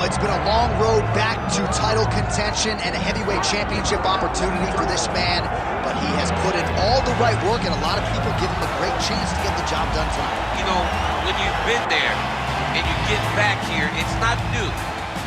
It's been a long road back to title contention and a heavyweight championship opportunity for this man, but he has put in all the right work, and a lot of people give him a great chance to get the job done tonight. You know, when you've been there and you get back here, it's not new.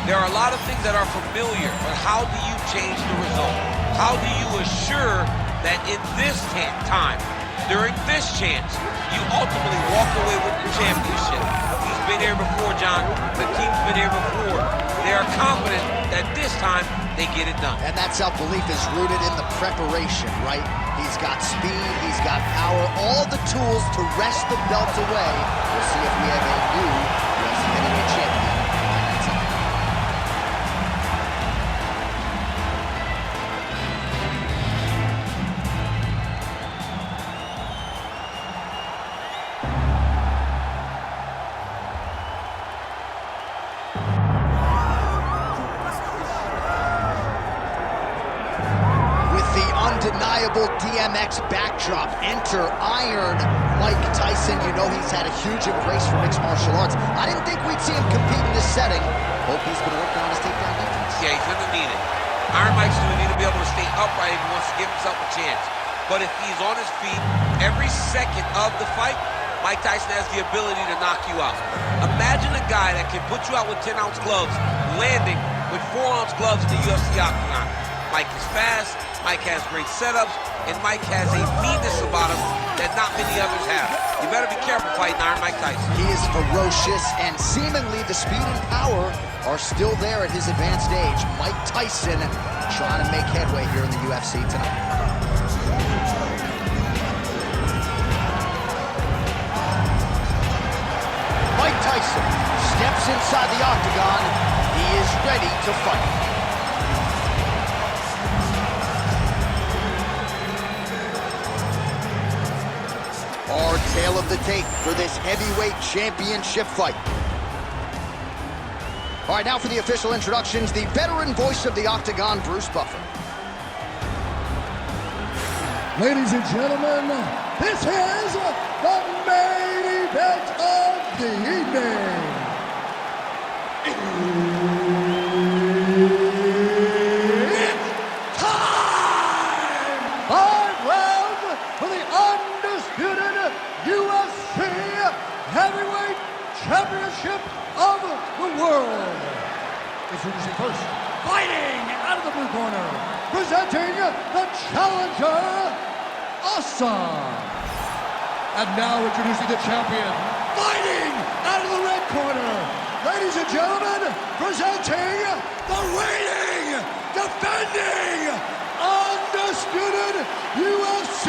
There are a lot of things that are familiar, but how do you change the result? How do you assure that in this time, during this chance, you ultimately walk away with the championship? He's been here before, John. The team's been here before. They are confident that this time they get it done. And that self-belief is rooted in the preparation, right? He's got speed, he's got power, all the tools to wrest the belt away. We'll see if we have a new UFC heavyweight champion. Undeniable DMX backdrop. Enter Iron Mike Tyson. You know he's had a huge embrace for mixed martial arts. I didn't think we'd see him compete in this setting. Hope he's been working on his takedown defense. Yeah, he's gonna need it. Iron Mike's gonna need to be able to stay upright if he wants to give himself a chance. But if he's on his feet every second of the fight, Mike Tyson has the ability to knock you out. Imagine a guy that can put you out with 10-ounce gloves, landing with 4-ounce gloves in the UFC octagon. Mike is fast, Mike has great setups, and Mike has a meanness about him that not many others have. You better be careful fighting Iron Mike Tyson. He is ferocious, and seemingly the speed and power are still there at his advanced age. Mike Tyson trying to make headway here in the UFC tonight. Mike Tyson steps inside the octagon. He is ready to fight. Our tale of the tape for this heavyweight championship fight. All right, now for the official introductions, the veteran voice of the octagon, Bruce Buffer. Ladies and gentlemen, this is the main event of the evening. It's time! 5 rounds for the undisputed UFC Heavyweight Championship of the world. Introducing first, fighting out of the blue corner, presenting the challenger, Awesome. And now introducing the champion, fighting out of the red corner, ladies and gentlemen, presenting the reigning, defending, undisputed UFC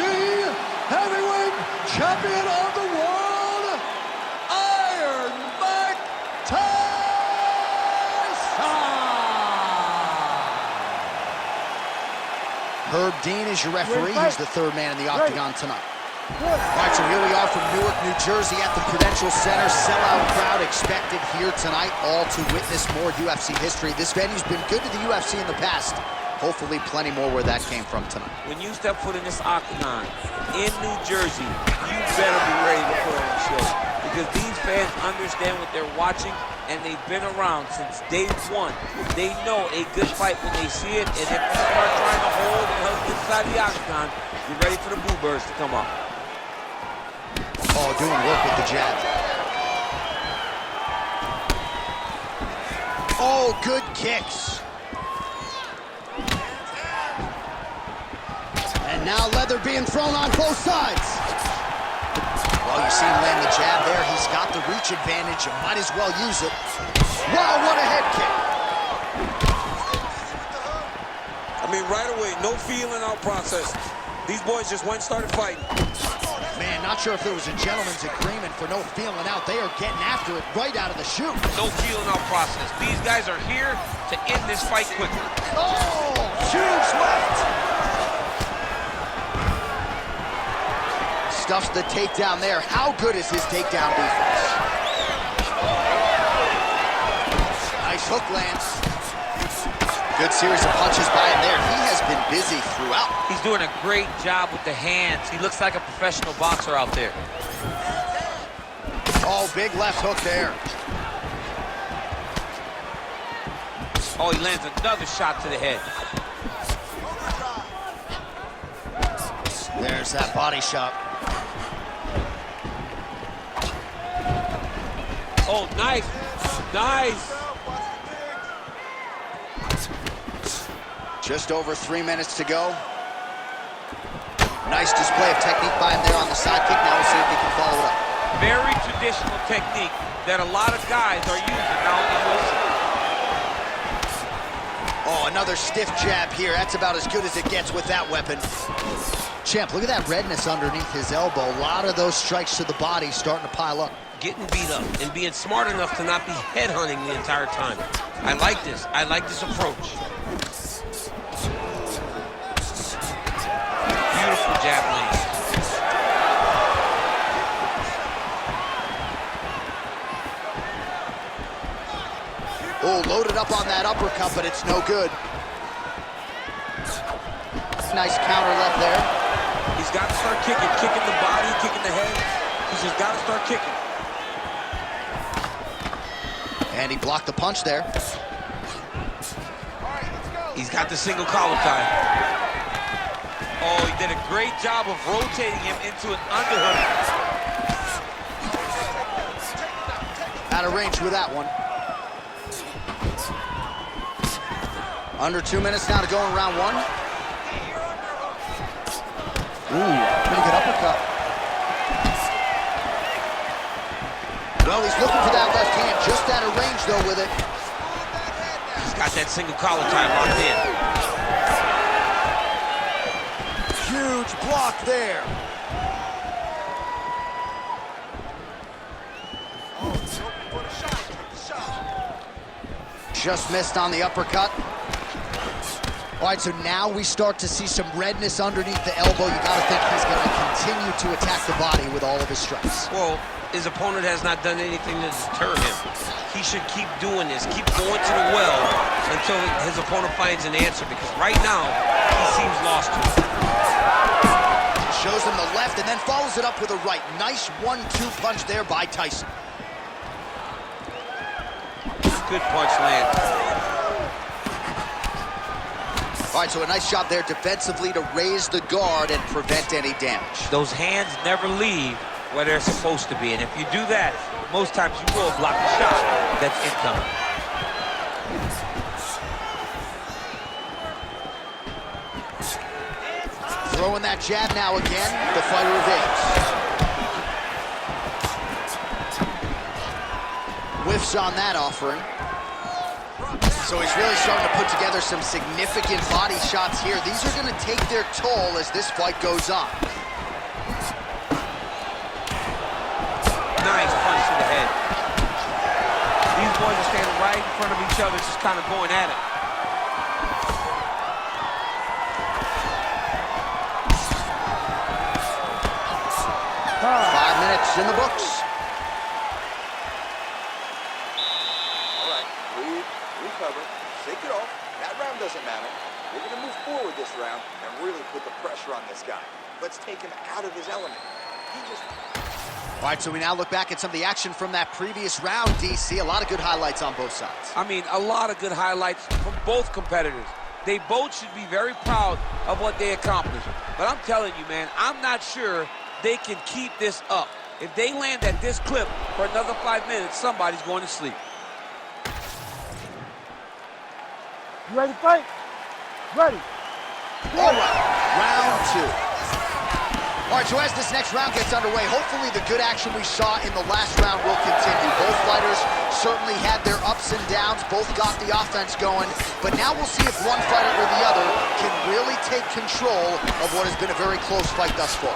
Heavyweight Champion of the world, Iron Mike Tyson. Herb Dean is your referee. He's the third man in the octagon tonight. All right, so here we are from Newark, New Jersey at the Prudential Center. Sellout crowd expected here tonight, all to witness more UFC history. This venue's been good to the UFC in the past. Hopefully plenty more where that came from tonight. When you step foot in this octagon in New Jersey, you better be ready to put on a show. Because these fans understand what they're watching, and they've been around since day one. They know a good fight when they see it, and if you start trying to hold and hug inside the octagon, you're ready for the bluebirds to come up. Oh, doing work with the jab. Oh, good kicks. And now leather being thrown on both sides. Well, you see him land the jab there. He's got the reach advantage. You might as well use it. Wow, what a head kick. I mean, right away, no feeling out process. These boys just went and started fighting. Man, not sure if there was a gentleman's agreement for no feeling out. They are getting after it right out of the chute. No feeling out process. These guys are here to end this fight quickly. Oh, huge left. Stuffs the takedown there. How good is his takedown defense? Nice hook lands. Good series of punches by him there. He has been busy throughout. He's doing a great job with the hands. He looks like a professional boxer out there. Oh, big left hook there. Oh, he lands another shot to the head. There's that body shot. Oh, nice. Nice. Just over 3 minutes to go. Nice display of technique by him there on the side kick. Now we'll see if he can follow it up. Very traditional technique that a lot of guys are using now in the UFC. Oh, another stiff jab here. That's about as good as it gets with that weapon. Champ, look at that redness underneath his elbow. A lot of those strikes to the body starting to pile up. Getting beat up and being smart enough to not be headhunting the entire time. I like this. I like this approach. Beautiful jab lane. Oh, loaded up on that uppercut, but it's no good. Nice counter left there. He's got to start kicking the body, kicking the head. He's just got to start kicking. And he blocked the punch there. He's got the single collar tie. Oh, he did a great job of rotating him into an underhook. Out of range with that one. Under 2 minutes now to go in round one. Ooh, pretty good uppercut. Well, he's looking for that left hand, just out of range, though, with it. He's got that single collar tie locked in. Huge block there. Just missed on the uppercut. All right, so now we start to see some redness underneath the elbow. You got to think he's going to continue to attack the body with all of his strikes. Well, his opponent has not done anything to deter him. He should keep doing this, keep going to the well until his opponent finds an answer, because right now, he seems lost to it. Shows him the left and then follows it up with a right. Nice 1-2 punch there by Tyson. Good punch land. All right, so a nice job there defensively to raise the guard and prevent any damage. Those hands never leave where they're supposed to be, and if you do that, most times you will block the shot that's incoming. Throwing that jab now again, the fighter evades. Whiffs on that offering. So he's really starting to put together some significant body shots here. These are going to take their toll as this fight goes on. Nice punch to the head. These boys are standing right in front of each other, just kind of going at it. Five minutes in the books. All right, breathe, recover, shake it off. That round doesn't matter. We're going to move forward this round and really put the pressure on this guy. Let's take him out of his element. All right, so we now look back at some of the action from that previous round, DC. A lot of good highlights on both sides. I mean, a lot of good highlights from both competitors. They both should be very proud of what they accomplished. But I'm telling you, man, I'm not sure they can keep this up. If they land at this clip for another 5 minutes, somebody's going to sleep. You ready to fight? Ready. All right, round two. All right, so as this next round gets underway, hopefully the good action we saw in the last round will continue. Both fighters certainly had their ups and downs, both got the offense going, but now we'll see if one fighter or the other can really take control of what has been a very close fight thus far.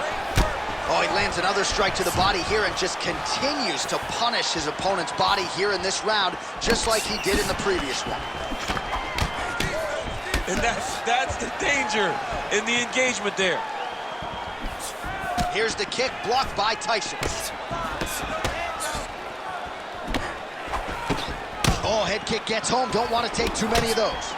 Oh, he lands another strike to the body here and just continues to punish his opponent's body here in this round, just like he did in the previous one. And that's the danger in the engagement there. Here's the kick, blocked by Tyson. Oh, head kick gets home. Don't want to take too many of those.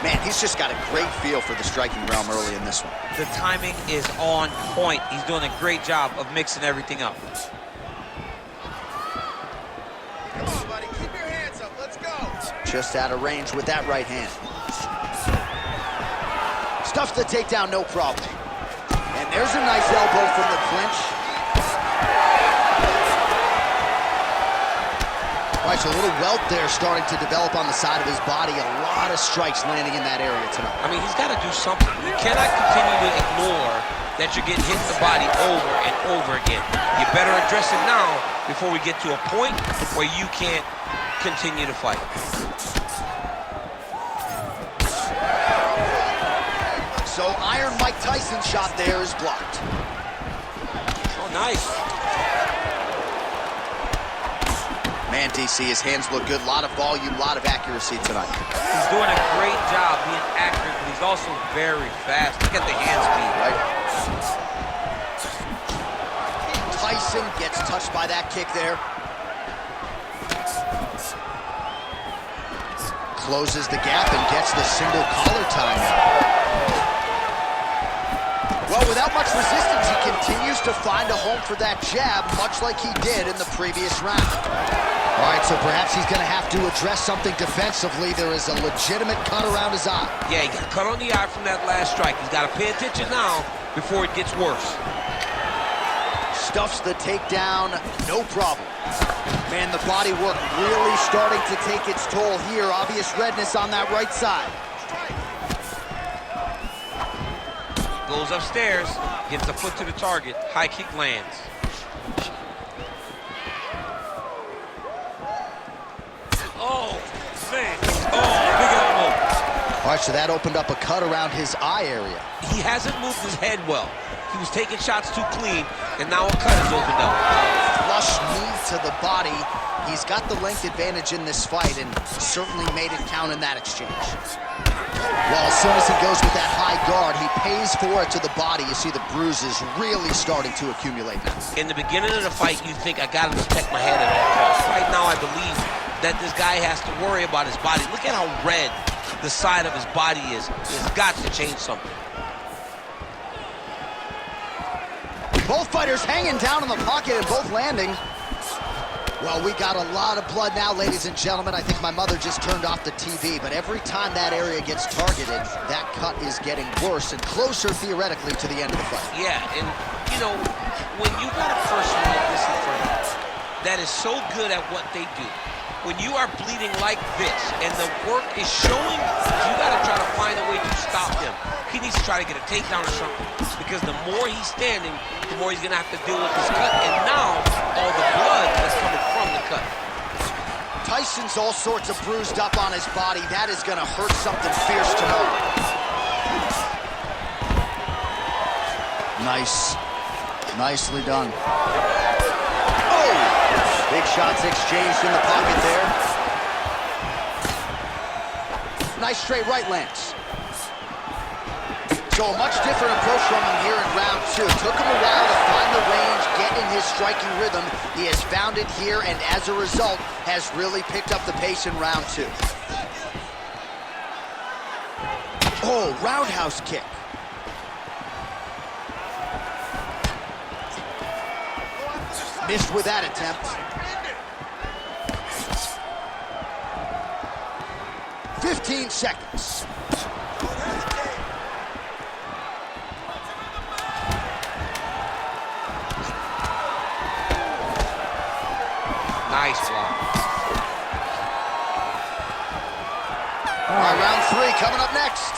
Man, he's just got a great feel for the striking realm early in this one. The timing is on point. He's doing a great job of mixing everything up. Just out of range with that right hand. Stuffs the takedown, no problem. And there's a nice elbow from the clinch. All right, so a little welt there starting to develop on the side of his body. A lot of strikes landing in that area tonight. I mean, he's got to do something. You cannot continue to ignore that you're getting hit in the body over and over again. You better address it now before we get to a point where you can't continue to fight. So Iron Mike Tyson's shot there is blocked. Oh, nice. Man, DC, his hands look good. A lot of volume, a lot of accuracy tonight. He's doing a great job being accurate, but he's also very fast. Look at the hand speed, right? Tyson gets touched by that kick there. Closes the gap and gets the single collar time. Well, without much resistance, he continues to find a home for that jab, much like he did in the previous round. All right, so perhaps he's going to have to address something defensively. There is a legitimate cut around his eye. Yeah, he got cut on the eye from that last strike. He's got to pay attention now before it gets worse. Stuffs the takedown, no problem. Man, the body work really starting to take its toll here. Obvious redness on that right side. Goes upstairs, gets a foot to the target, high kick lands. Oh, man. Oh, big elbow. All right, so that opened up a cut around his eye area. He hasn't moved his head well. He was taking shots too clean, and now a cut is opened up. Flush knee to the body. He's got the length advantage in this fight and certainly made it count in that exchange. Well, as soon as he goes with that high guard, he pays for it to the body. You see the bruises really starting to accumulate now. In the beginning of the fight, you think, I got to protect my head at all costs. Right now, I believe that this guy has to worry about his body. Look at how red the side of his body is. He's got to change something. Both fighters hanging down in the pocket and both landing. Well, we got a lot of blood now, ladies and gentlemen. I think my mother just turned off the TV, but every time that area gets targeted, that cut is getting worse and closer, theoretically, to the end of the fight. Yeah, and, you know, when you got a person like this in front of you that is so good at what they do, when you are bleeding like this and the work is showing, you got to try to find a way to stop him. He needs to try to get a takedown or something, because the more he's standing, the more he's going to have to deal with this cut, and now all the blood that's coming from the cut. Tyson's all sorts of bruised up on his body. That is going to hurt something fierce tomorrow. Nice. Nicely done. Oh! Big shots exchanged in the pocket there. Nice straight right lands. So a much different approach from him here in round two. Took him a while to find the range, get in his striking rhythm. He has found it here, and as a result, has really picked up the pace in round two. Oh, roundhouse kick. Missed with that attempt. 15 seconds. Nice block. All right, round three coming up next.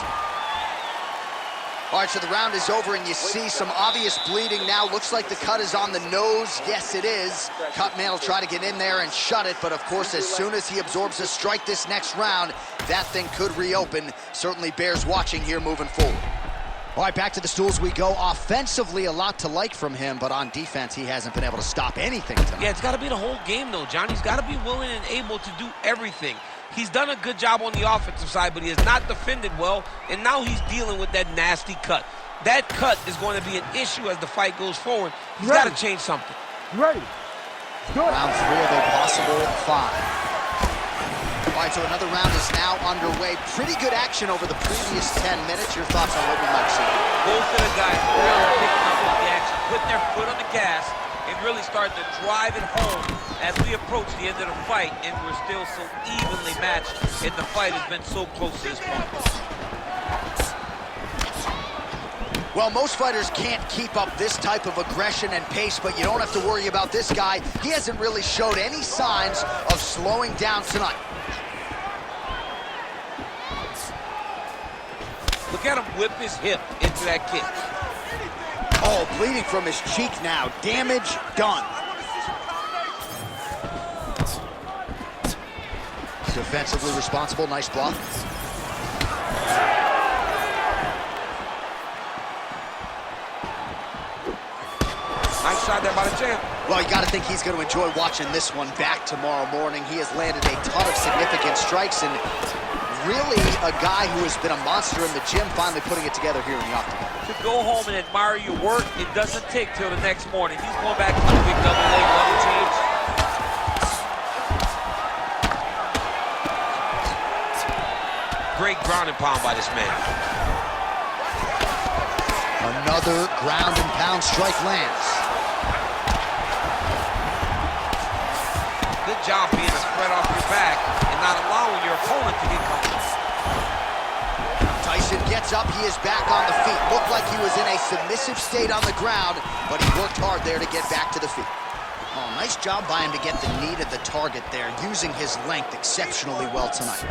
All right, so the round is over, and you see some obvious bleeding now. Looks like the cut is on the nose. Yes, it is. Cutman will try to get in there and shut it, but of course, as soon as he absorbs a strike this next round, that thing could reopen. Certainly bears watching here moving forward. All right, back to the stools we go. Offensively, a lot to like from him, but on defense, he hasn't been able to stop anything tonight. Yeah, it's got to be the whole game, though, John. He's got to be willing and able to do everything. He's done a good job on the offensive side, but he has not defended well, and now he's dealing with that nasty cut. That cut is going to be an issue as the fight goes forward. He's got to change something. Ready. Good. Round three of a possible 5. All right, so another round is now underway. Pretty good action over the previous 10 minutes. Your thoughts on what we might see? Both of the guys really picking up on the action, putting their foot on the gas, and really starting to drive it home as we approach the end of the fight, and we're still so evenly matched, and the fight has been so close to this point. Well, most fighters can't keep up this type of aggression and pace, but you don't have to worry about this guy. He hasn't really showed any signs of slowing down tonight. Look at him whip his hip into that kick. Oh, bleeding from his cheek now. Damage done. Defensively responsible, nice block. Nice shot there by the champ. Well, you got to think he's going to enjoy watching this one back tomorrow morning. He has landed a ton of significant strikes, and really a guy who has been a monster in the gym, finally putting it together here in the octagon. To go home and admire your work, it doesn't take till the next morning. He's going back to the big double leg level change. Great ground and pound by this man. Another ground and pound strike lands. Good job being a spread off your back and not allowing your opponent to get comfortable. Tyson gets up, he is back on the feet. Looked like he was in a submissive state on the ground, but he worked hard there to get back to the feet. Oh, nice job by him to get the knee to the target there, using his length exceptionally well tonight.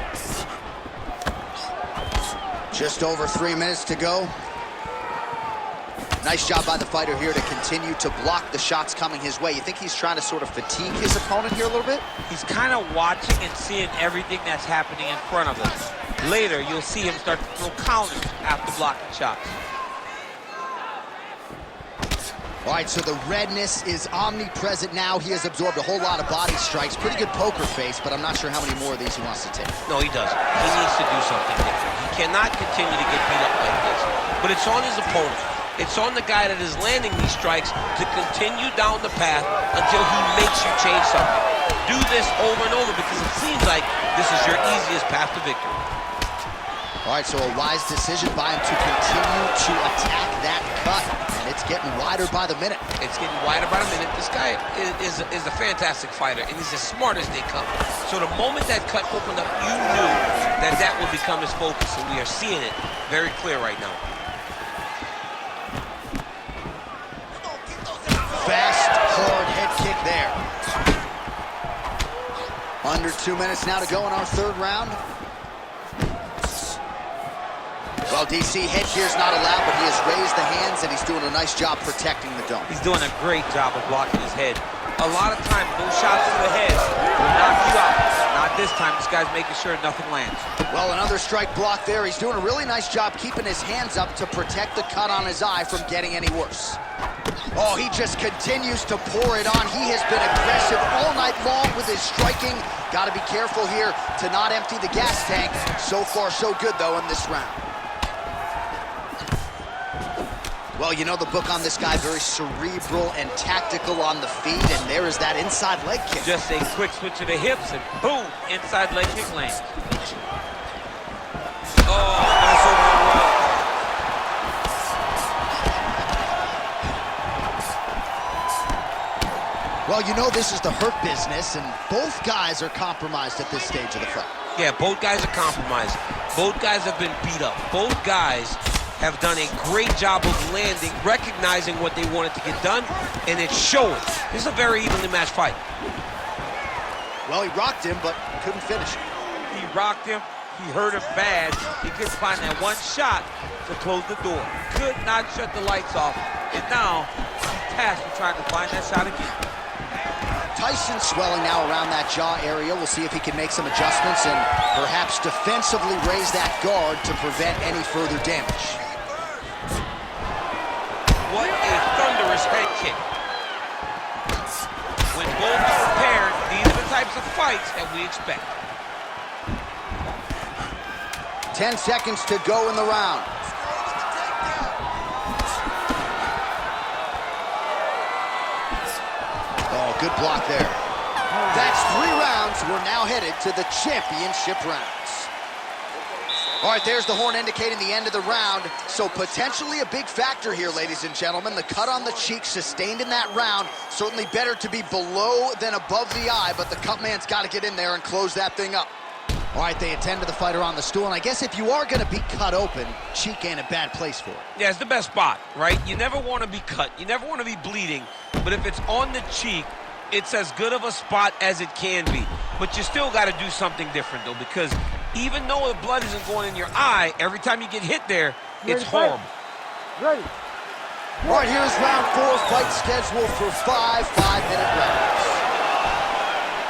Just over 3 minutes to go. Nice job by the fighter here to continue to block the shots coming his way. You think he's trying to sort of fatigue his opponent here a little bit? He's kind of watching and seeing everything that's happening in front of him. Later, you'll see him start to throw counters after blocking shots. All right, so the redness is omnipresent now. He has absorbed a whole lot of body strikes. Pretty good poker face, but I'm not sure how many more of these he wants to take. No, he doesn't. He needs to do something different. He cannot continue to get beat up like this. But it's on his opponent. It's on the guy that is landing these strikes to continue down the path until he makes you change something. Do this over and over because it seems like this is your easiest path to victory. All right, so a wise decision by him to continue to attack that cut. And it's getting wider by the minute. It's getting wider by the minute. This guy is a fantastic fighter, and he's as smart as they come. So the moment that cut opened up, you knew that that would become his focus, and we are seeing it very clear right now. Fast, hard head kick there. Under 2 minutes now to go in our third round. Well, DC, headgear's not allowed, but he has raised the hands, and he's doing a nice job protecting the dome. He's doing a great job of blocking his head. A lot of times, those shots to the head will knock you out. Not this time. This guy's making sure nothing lands. Well, another strike block there. He's doing a really nice job keeping his hands up to protect the cut on his eye from getting any worse. Oh, he just continues to pour it on. He has been aggressive all night long with his striking. Got to be careful here to not empty the gas tank. So far, so good, though, in this round. Well, you know the book on this guy, very cerebral and tactical on the feet, and there is that inside leg kick. Just a quick switch of the hips, and boom, inside leg kick lands. Oh, that's so well. Well, you know this is the hurt business, and both guys are compromised at this stage of the fight. Yeah, both guys are compromised. Both guys have been beat up. Both guys have done a great job of landing, recognizing what they wanted to get done, and it's showing. This is a very evenly matched fight. Well, he rocked him, but couldn't finish it. He rocked him. He hurt him bad. He couldn't find that one shot to close the door. Could not shut the lights off, and now he's tasked with trying to find that shot again. Tyson swelling now around that jaw area. We'll see if he can make some adjustments and perhaps defensively raise that guard to prevent any further damage. What a thunderous head kick. When both are prepared, these are the types of fights that we expect. 10 seconds to go in the round. Oh, good block there. That's 3 rounds. We're now headed to the championship rounds. All right, there's the horn indicating the end of the round. So potentially a big factor here, ladies and gentlemen. The cut on the cheek sustained in that round. Certainly better to be below than above the eye, but the cut man's got to get in there and close that thing up. All right, they attend to the fighter on the stool, and I guess if you are going to be cut open, cheek ain't a bad place for it. Yeah, it's the best spot, right? You never want to be cut. You never want to be bleeding. But if it's on the cheek, it's as good of a spot as it can be. But you still got to do something different, though, because even though the blood isn't going in your eye, every time you get hit there, it's horrible. Ready. All right, here's round 4, fight scheduled for 5 5-minute rounds.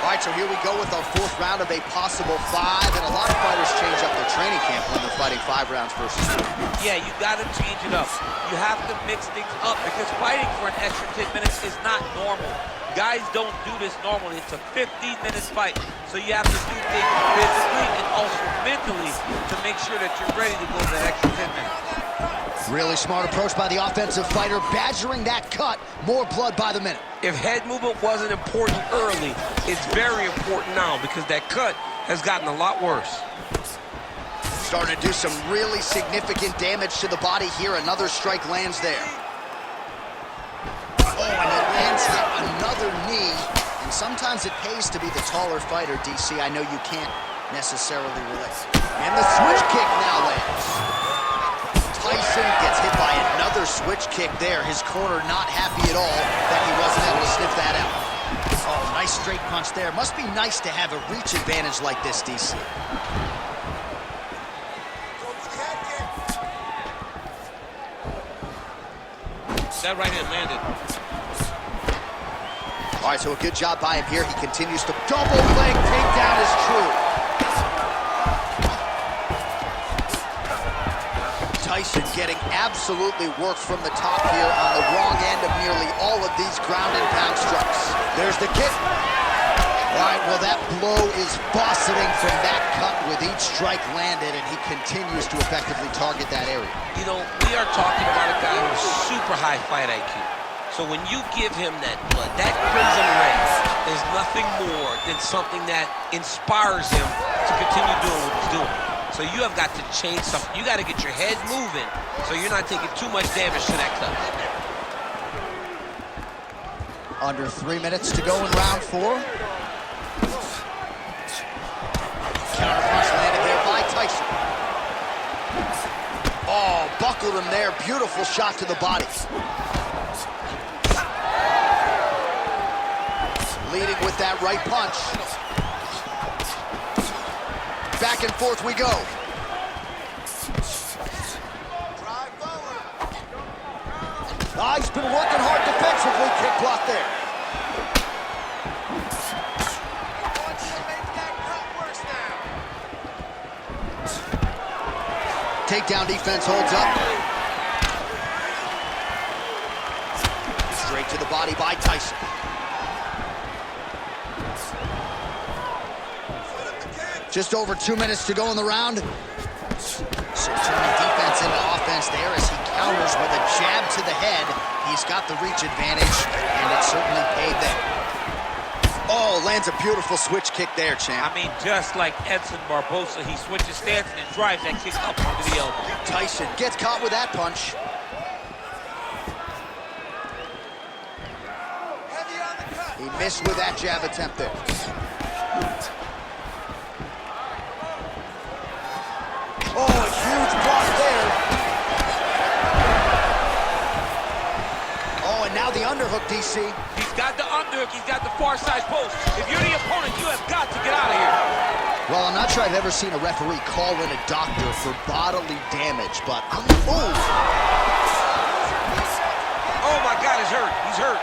All right, so here we go with our 4th round of a possible 5, and a lot of fighters change up their training camp when they're fighting 5 rounds versus 2. Yeah, you got to change it up. You have to mix things up because fighting for an extra 10 minutes is not normal. Guys don't do this normally. It's a 15-minute fight, so you have to do things physically and also mentally to make sure that you're ready to go that extra 10 minutes. Really smart approach by the offensive fighter, badgering that cut. More blood by the minute. If head movement wasn't important early, it's very important now because that cut has gotten a lot worse. Starting to do some really significant damage to the body here. Another strike lands there. Oh, and it lands yet another knee. And sometimes it pays to be the taller fighter, DC. I know you can't necessarily relate. And the switch kick now lands. Tyson gets hit by another switch kick there. His corner not happy at all that he wasn't able to sniff that out. Oh, nice straight punch there. Must be nice to have a reach advantage like this, DC. That right hand landed. All right, so a good job by him here. He continues to double leg takedown is true. Tyson getting absolutely worked from the top here on the wrong end of nearly all of these ground and pound strikes. There's the kick. All right, well, that blow is bossing from that cut with each strike landed, and he continues to effectively target that area. You know, we are talking about a guy with super high fight IQ. So when you give him that blood, that crimson red is nothing more than something that inspires him to continue doing what he's doing. So you have got to change something. You got to get your head moving so you're not taking too much damage to that cut. Under 3 minutes to go in round 4. Counter punch landed there by Tyson. Oh, buckled him there. Beautiful shot to the body. Leading with that right punch. Back and forth we go. Ah, he's been working hard defensively. Kick block there. Takedown defense holds up. Straight to the body by Tyson. Just over 2 minutes to go in the round. So turning defense into offense there as he counters with a jab to the head. He's got the reach advantage, and it certainly paid there. Oh, lands a beautiful switch kick there, champ. I mean, just like Edson Barbosa, he switches stance and drives that kick up under the elbow. Tyson gets caught with that punch. He missed with that jab attempt there. Oh, a huge block there. Oh, and now the underhook, DC. He's got the underhook, he's got the far side post. If you're the opponent, you have got to get out of here. Well, I'm not sure I've ever seen a referee call in a doctor for bodily damage, but oh my God, he's hurt. He's hurt.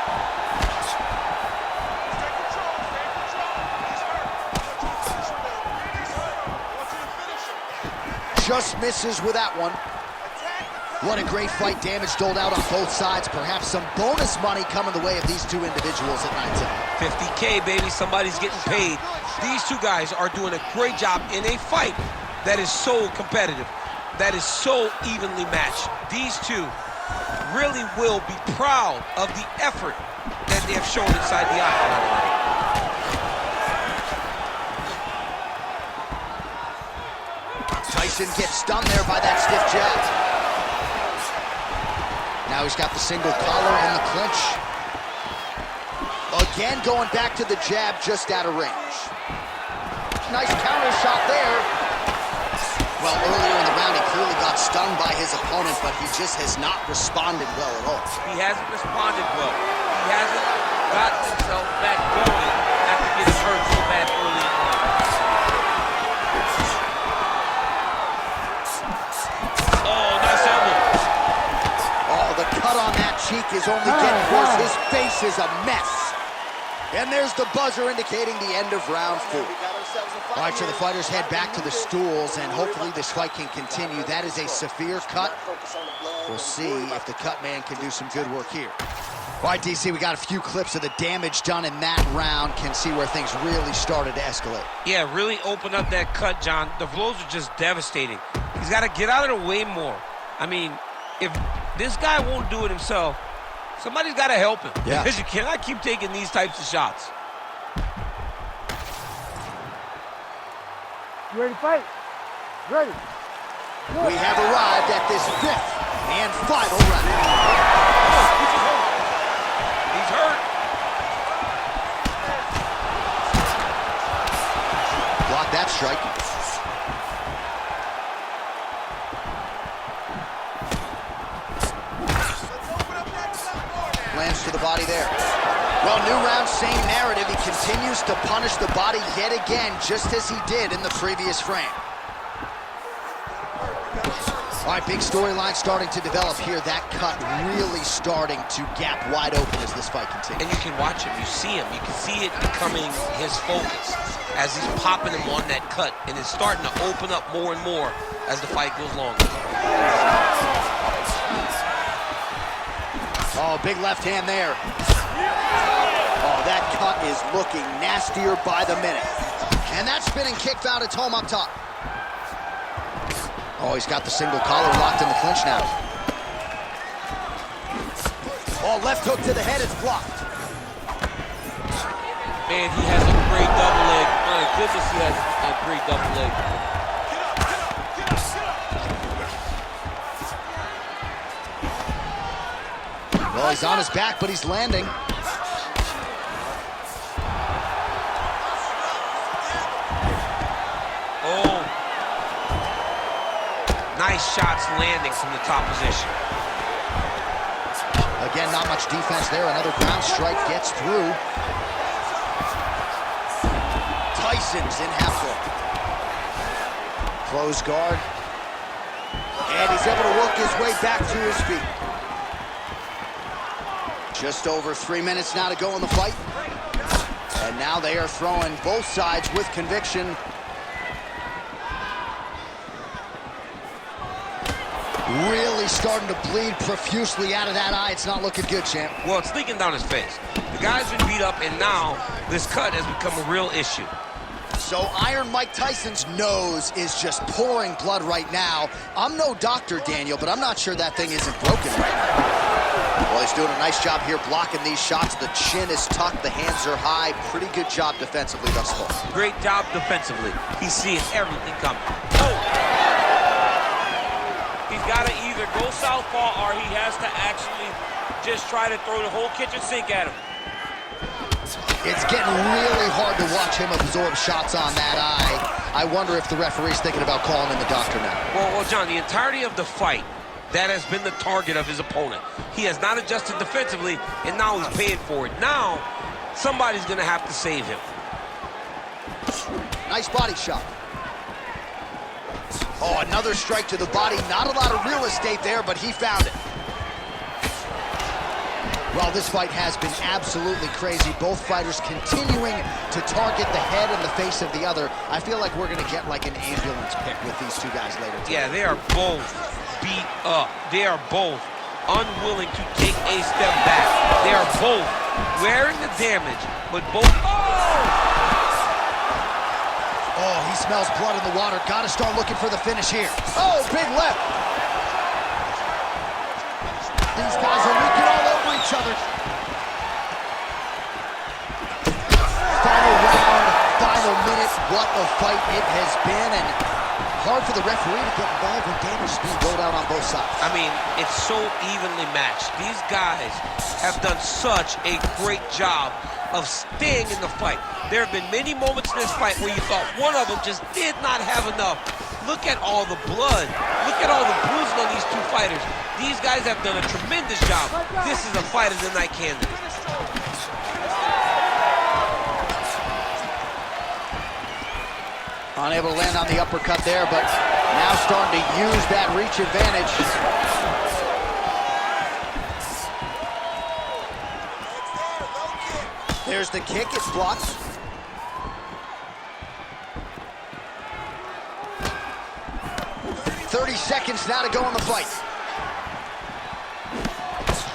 just misses with that one. What a great fight. Damage doled out on both sides. Perhaps some bonus money coming the way of these two individuals at night tonight. 50K, baby. Somebody's getting paid. These two guys are doing a great job in a fight that is so competitive, that is so evenly matched. These two really will be proud of the effort that they have shown inside the octagon. Tyson gets stunned there by that stiff jab. Now he's got the single collar and the clinch. Again, going back to the jab just out of range. Nice counter shot there. Well, earlier in the round, he clearly got stung by his opponent, but he just has not responded well at all. He hasn't responded well. He hasn't gotten himself back going after getting hurt so bad early in the round. Oh, nice elbow. Oh, the cut on that cheek is only getting worse. His face is a mess. And there's the buzzer indicating the end of round 4. All right, so the fighters head back to the stools, and hopefully this fight can continue. That is a severe cut. We'll see if the cut man can do some good work here. All right, DC, we got a few clips of the damage done in that round. Can see where things really started to escalate. Yeah, really open up that cut, John. The blows are just devastating. He's got to get out of the way more. I mean, if this guy won't do it himself, somebody's got to help him. Yeah. Because you cannot keep taking these types of shots. You ready to fight? Ready. We have arrived at this 5th and final round. He's hurt. Block that strike. Lands to the body there. Well, new round, same narrative. He continues to punish the body yet again, just as he did in the previous frame. All right, big storyline starting to develop here. That cut really starting to gap wide open as this fight continues. And you can watch him. You see him. You can see it becoming his focus as he's popping him on that cut. And it's starting to open up more and more as the fight goes longer. Oh, big left hand there. Oh, that cut is looking nastier by the minute. And that spinning kick found its home up top. Oh, he's got the single collar locked in the clinch now. Oh, left hook to the head, it's blocked. Man, he has a great double leg. My goodness, he has a great double leg. Well, he's on his back, but he's landing. Oh. Nice shots landing from the top position. Again, not much defense there. Another ground strike gets through. Tyson's in half guard. Close guard. And he's able to work his way back to his feet. Just over 3 minutes now to go in the fight. And now they are throwing both sides with conviction. Really starting to bleed profusely out of that eye. It's not looking good, champ. Well, it's leaking down his face. The guy's been beat up, and now this cut has become a real issue. So Iron Mike Tyson's nose is just pouring blood right now. I'm no doctor, Daniel, but I'm not sure that thing isn't broken right now. Well, he's doing a nice job here blocking these shots. The chin is tucked, the hands are high. Pretty good job defensively thus far. Great job defensively. He's seeing everything coming. Oh! He's got to either go southpaw or he has to actually just try to throw the whole kitchen sink at him. It's getting really hard to watch him absorb shots on that eye. I wonder if the referee's thinking about calling in the doctor now. Well, John, the entirety of the fight, that has been the target of his opponent. He has not adjusted defensively, and now he's paying for it. Now, somebody's going to have to save him. Nice body shot. Oh, another strike to the body. Not a lot of real estate there, but he found it. Well, this fight has been absolutely crazy. Both fighters continuing to target the head and the face of the other. I feel like we're going to get like an ambulance pick with these two guys later today. Yeah, they are both beat up. They are both unwilling to take a step back. They are both wearing the damage, but both... Oh, he smells blood in the water. Got to start looking for the finish here. Oh, big left. These guys are leaking all over each other. Final round, final minute. What a fight it has been. And hard for the referee to get involved when damage is being rolled out on both sides. I mean, it's so evenly matched. These guys have done such a great job of staying in the fight. There have been many moments in this fight where you thought one of them just did not have enough. Look at all the blood. Look at all the bruising on these two fighters. These guys have done a tremendous job. This is a fight of the night candidate. Unable to land on the uppercut there, but now starting to use that reach advantage. There's the kick, it's blocked. "30 seconds now to go in the fight."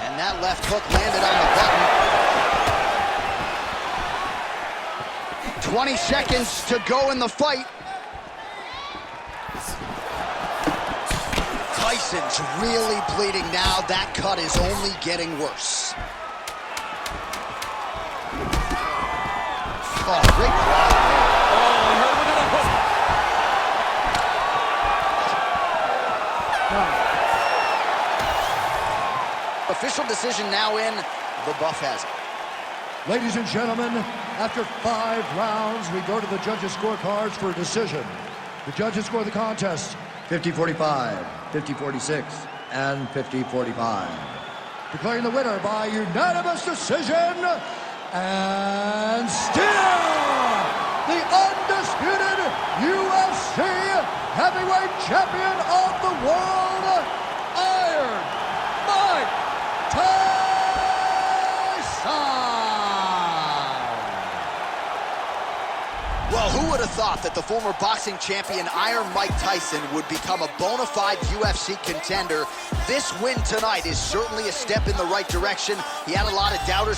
And that left hook landed on the button. 20 seconds to go in the fight. Tyson's really bleeding now. That cut is only getting worse. Oh, great block there. Oh, he hurt him with a hook. Official decision now in. The buff has it. Ladies and gentlemen, after 5 rounds, we go to the judges' scorecards for a decision. The judges score the contest 50-45, 50-46, and 50-45. Declaring the winner by unanimous decision, and still the undisputed UFC heavyweight champion of the world, Iron Mike Tyson. Well, who would have thought that the former boxing champion Iron Mike Tyson would become a bona fide UFC contender? This win tonight is certainly a step in the right direction. He had a lot of doubters